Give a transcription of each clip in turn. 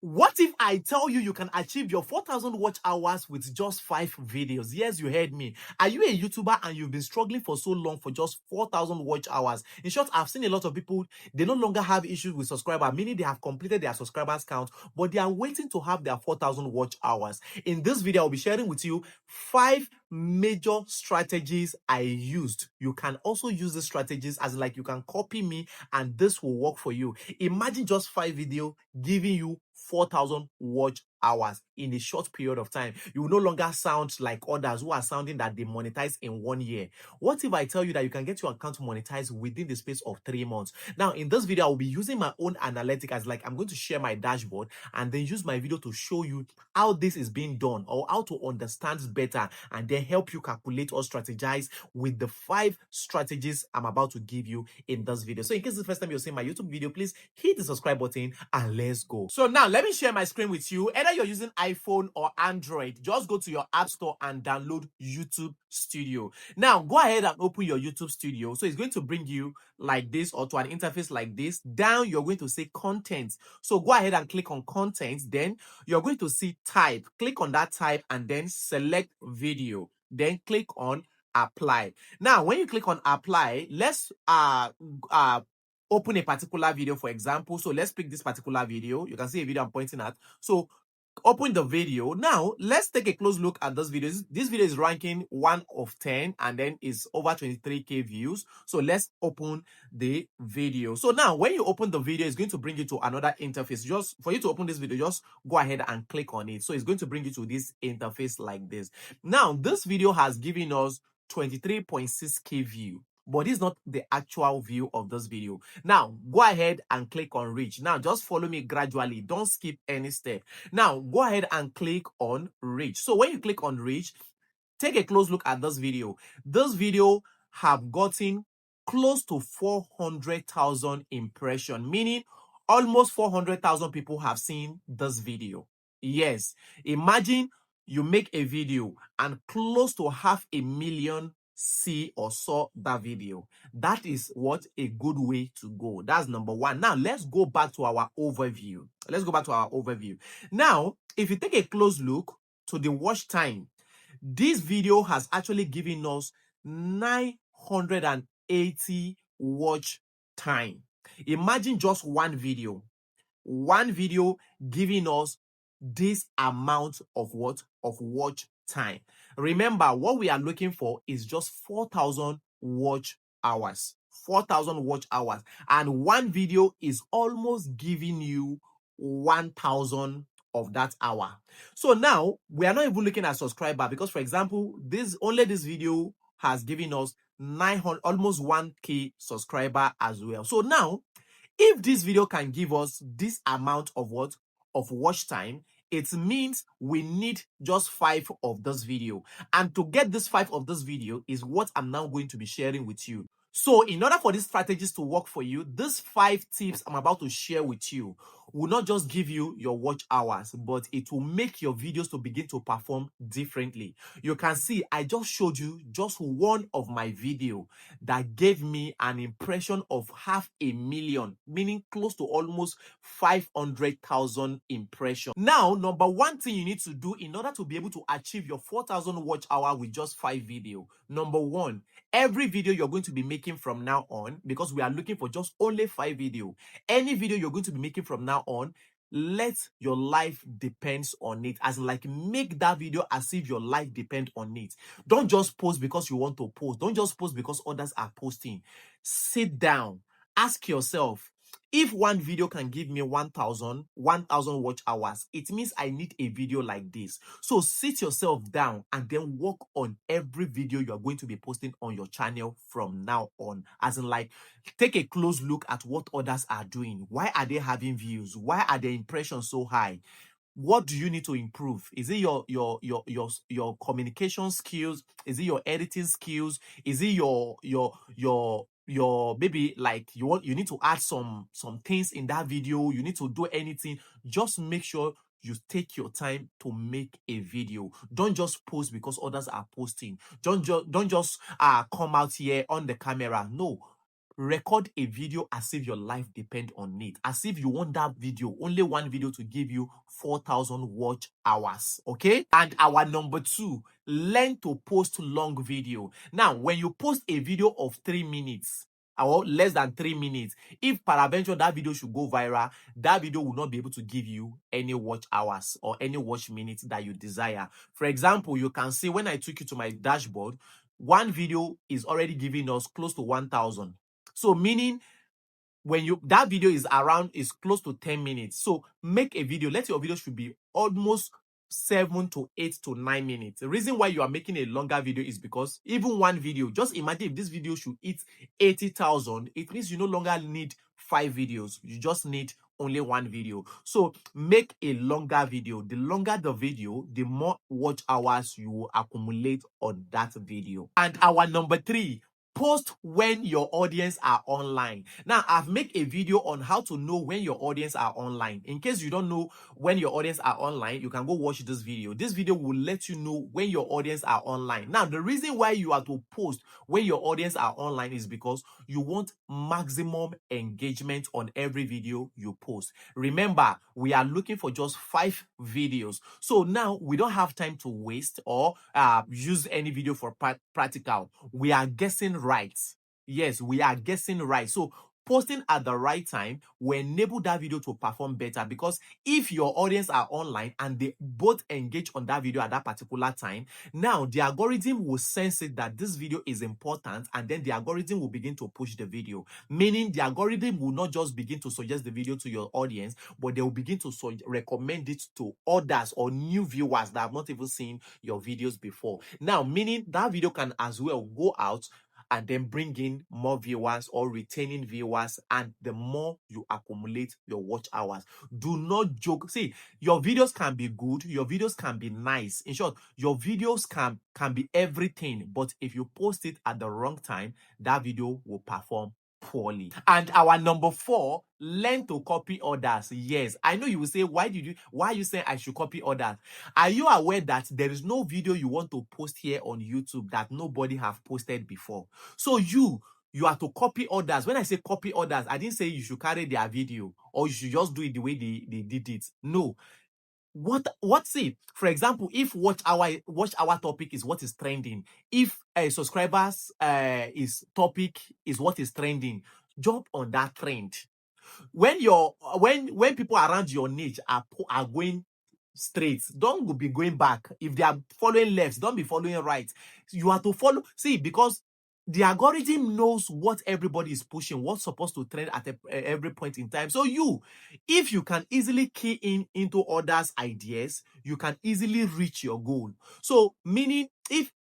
What if I tell you you can achieve your 4,000 watch hours with just 5 videos? Yes, you heard me. Are you a YouTuber and you've been struggling for so long for just 4,000 watch hours? In short, I've seen a lot of people, they no longer have issues with subscribers, meaning they have completed their subscribers count, but they are waiting to have their 4,000 watch hours. In this video, I'll be sharing with you 5 major strategies I used. You can also use these strategies as like you can copy me and this will work for you. Imagine just 5 videos giving you 4,000 watch hours in a short period of time. You will no longer sound like others who are sounding that they monetize in 1 year. What if I tell you that you can get your account monetized within the space of 3 months? Now, in this video, I will be using my own analytics as like I'm going to share my dashboard and then use my video to show you how this is being done or how to understand better and then help you calculate or strategize with the 5 strategies I'm about to give you in this video. So in case it's the first time you're seeing my YouTube video, please hit the subscribe button and let's go. So now let me share my screen with you. Either you're using iPhone or Android, just go to your app store and download YouTube Studio. Now go ahead and open your YouTube Studio. So it's going to bring you like this or to an interface like this. Down, you're going to see content. So go ahead and click on content. Then you're going to see type. Click on that type and then select video. Then click on apply. Now, when you click on apply, let's open a particular video, for example. So let's pick this particular video. You can see a video I'm pointing at. So open the video. Now let's take a close look at this video. This video is ranking 1 of 10 and then is over 23k views. So let's open the video. So now when you open the video, it's going to bring you to another interface. Just for you to open this video, just go ahead and click on it. So it's going to bring you to this interface like this. Now this video has given us 23.6k view, but this is not the actual view of this video. Now go ahead and click on reach. Now just follow me gradually, don't skip any step. Now go ahead and click on reach. So when you click on reach, take a close look at this video. This video have gotten close to 400,000 impressions, meaning almost 400,000 people have seen this video. Yes, imagine you make a video and close to 500,000 see or saw that video. That is what a good way to go. That's number one. Now let's go back to our overview. Now, if you take a close look to the watch time, this video has actually given us 980 watch time. Imagine just one video giving us this amount of watch time. Remember, what we are looking for is just 4,000 watch hours. 4,000 watch hours, and one video is almost giving you 1,000 of that hour. So now we are not even looking at subscriber, because for example, this video has given us 900, almost 1k subscriber as well. So now if this video can give us this amount of watch time, it means we need just 5 of this video. And to get this 5 of this video is what I'm now going to be sharing with you. So in order for these strategies to work for you, these 5 tips I'm about to share with you will not just give you your watch hours, but it will make your videos to begin to perform differently. You can see I just showed you just one of my video that gave me an impression of 500,000, meaning close to almost 500,000 impressions. Now, number one thing you need to do in order to be able to achieve your 4,000 watch hour with just 5 videos. Number one, every video you're going to be making from now on, because we are looking for just only 5 videos, any video you're going to be making from now on, let your life depends on it. As in, like, make that video as if your life depends on it. Don't just post because you want to post. Don't just post because others are posting. Sit down, ask yourself, if one video can give me 1,000 watch hours, it means I need a video like this. So sit yourself down and then work on every video you are going to be posting on your channel from now on. As in, like, take a close look at what others are doing. Why are they having views? Why are their impressions so high? What do you need to improve? Is it your communication skills? Is it your editing skills? Is it your maybe like you need to add some things in that video? You need to do anything. Just make sure you take your time to make a video. Don't just post because others are posting. Don't just come out here on the camera. No. record a video as if your life depends on it, as if you want that video, only one video, to give you 4,000 watch hours. Okay. And our number 2, learn to post long video. Now, when you post a video of 3 minutes or less than 3 minutes, if peradventure that video should go viral, that video will not be able to give you any watch hours or any watch minutes that you desire. For example, you can see when I took you to my dashboard, one video is already giving us close to 1,000. So meaning when that video is close to 10 minutes. So make a video. Let your video should be almost 7 to 8 to 9 minutes. The reason why you are making a longer video is because even one video, just imagine if this video should hit 80,000, it means you no longer need 5 videos. You just need only one video. So make a longer video. The longer the video, the more watch hours you will accumulate on that video. And our number 3, post when your audience are online. Now, I've made a video on how to know when your audience are online. In case you don't know when your audience are online, you can go watch this video. This video will let you know when your audience are online. Now, the reason why you have to post when your audience are online is because you want maximum engagement on every video you post. Remember, we are looking for just 5 videos. So now we don't have time to waste or use any video for practical. We are guessing right. Yes, we are guessing right. So posting at the right time will enable that video to perform better, because if your audience are online and they both engage on that video at that particular time, now the algorithm will sense it that this video is important, and then the algorithm will begin to push the video. Meaning the algorithm will not just begin to suggest the video to your audience, but they will begin to recommend it to others or new viewers that have not even seen your videos before. Now, meaning that video can as well go out and then bring in more viewers or retaining viewers, and the more you accumulate your watch hours. Do not joke. See, your videos can be good, your videos can be nice. In short, your videos can be everything, but if you post it at the wrong time, that video will perform poorly. And our number 4, learn to copy others. Yes, I know you will say, why are you saying I should copy others? Are you aware that there is no video you want to post here on YouTube that nobody have posted before? So you are to copy others. When I say copy others, I didn't say you should carry their video or you should just do it the way they did it. No. See, for example, if watch hour topic is what is trending, if subscribers is topic is what is trending, jump on that trend. When people around your niche are going straight, don't be going back. If they are following left, don't be following right. You have to follow. See, because the algorithm knows what everybody is pushing, what's supposed to trend at every point in time. So if you can easily key into others' ideas, you can easily reach your goal. So meaning,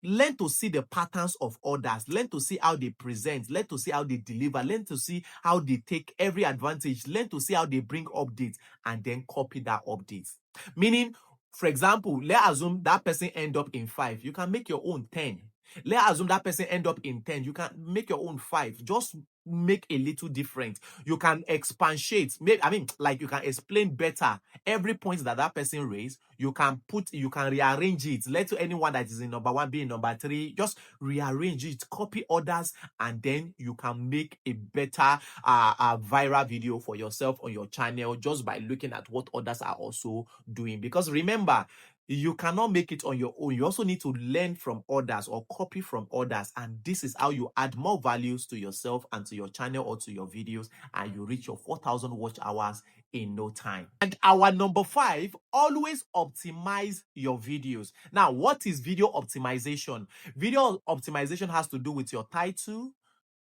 learn to see the patterns of others, learn to see how they present, learn to see how they deliver, learn to see how they take every advantage, learn to see how they bring updates, and then copy that update. Meaning, for example, let's assume that person end up in 5. You can make your own 10. Let's assume that person end up in 10. You can make your own 5. Just make a little different. You can expatiate. You can explain better every point that person raised. You can rearrange it. Let anyone that is in number 1 be in number 3. Just rearrange it, copy others, and then you can make a better viral video for yourself on your channel just by looking at what others are also doing. Because remember, you cannot make it on your own. You also need to learn from others or copy from others. And this is how you add more values to yourself and to your channel or to your videos, and you reach your 4,000 watch hours in no time. And our number 5, always optimize your videos. Now, what is video optimization? Video optimization has to do with your title,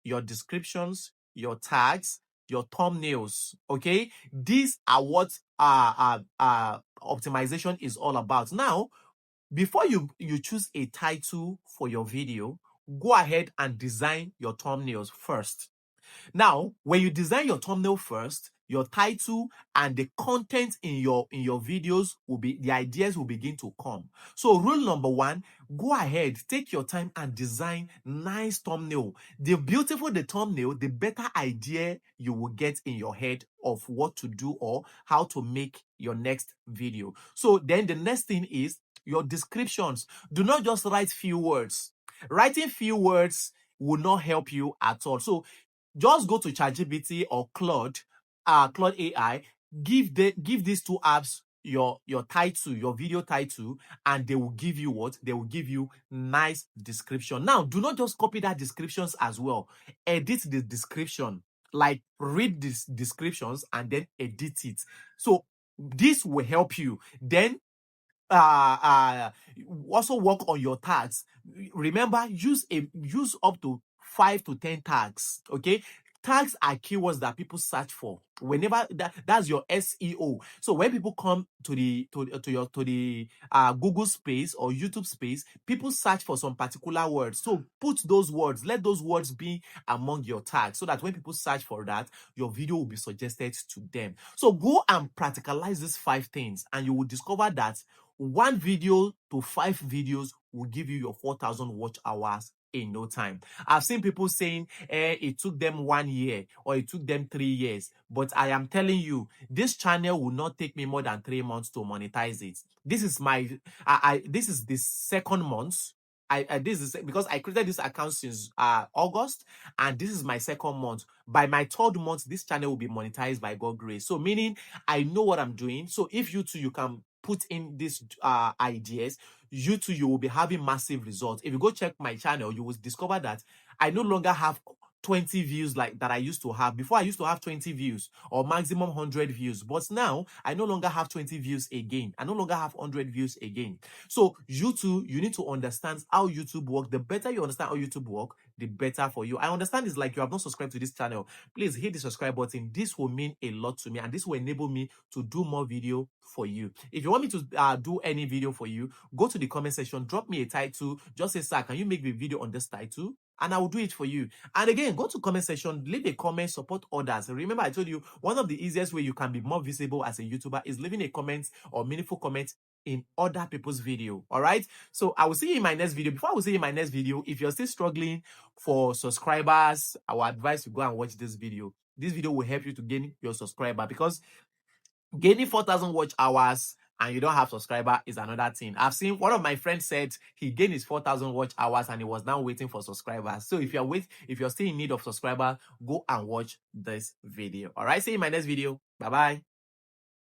your descriptions, your tags, your thumbnails. Okay, these are what optimization is all about. Now, before you choose a title for your video, go ahead and design your thumbnails first. Now, when you design your thumbnail first, your title and the content in your videos the ideas will begin to come. So rule number 1, go ahead, take your time and design nice thumbnail. The beautiful the thumbnail, the better idea you will get in your head of what to do or how to make your next video. So then the next thing is your descriptions. Do not just write few words. Writing few words will not help you at all. So Just go to ChatGPT or Claude AI, give these two apps your title, your video title, and they will give you what? They will give you nice description. Now, do not just copy that descriptions as well. Edit the description. Like read these descriptions and then edit it. So this will help you. Then uh uh also work on your tags. Remember, use up to 5 to 10 tags. Okay, tags are keywords that people search for whenever that's your SEO. So when people come to the Google space or YouTube space, people search for some particular words. So put those words, let those words be among your tags, so that when people search for that, your video will be suggested to them. So go and practicalize these 5 things, and you will discover that 1 video to 5 videos will give you your 4,000 watch hours in no time. I've seen people saying it took them 1 year or it took them 3 years, but I am telling you, this channel will not take me more than 3 months to monetize it. This is this is the second month. This is because I created this account since August, and this is my second month. By my third month, this channel will be monetized by God's grace. So meaning I know what I'm doing. So if you too, you can put in these ideas, you too, you will be having massive results. If you go check my channel, you will discover that I no longer have 20 views like that I used to have. Before, I used to have 20 views or maximum 100 views, but now I no longer have 20 views again. I no longer have 100 views again. So you too, you need to understand how YouTube works. The better you understand how YouTube works, the better for you. I understand it's like you have not subscribed to this channel. Please hit the subscribe button. This will mean a lot to me, and this will enable me to do more video for you. If you want me to do any video for you, go to the comment section, drop me a title, just say, sir, can you make the video on this title? And I will do it for you. And again, go to comment section, leave a comment, support others. Remember, I told you one of the easiest way you can be more visible as a YouTuber is leaving a comment or meaningful comment in other people's video. All right. So I will see you in my next video. Before I will see you in my next video, if you're still struggling for subscribers, I will advise you go and watch this video. This video will help you to gain your subscriber, because gaining 4,000 watch hours and you don't have subscriber is another thing. I've seen one of my friends said he gained his 4,000 watch hours and he was now waiting for subscribers. So if you're still in need of subscriber, go and watch this video. All right, see you in my next video. Bye bye.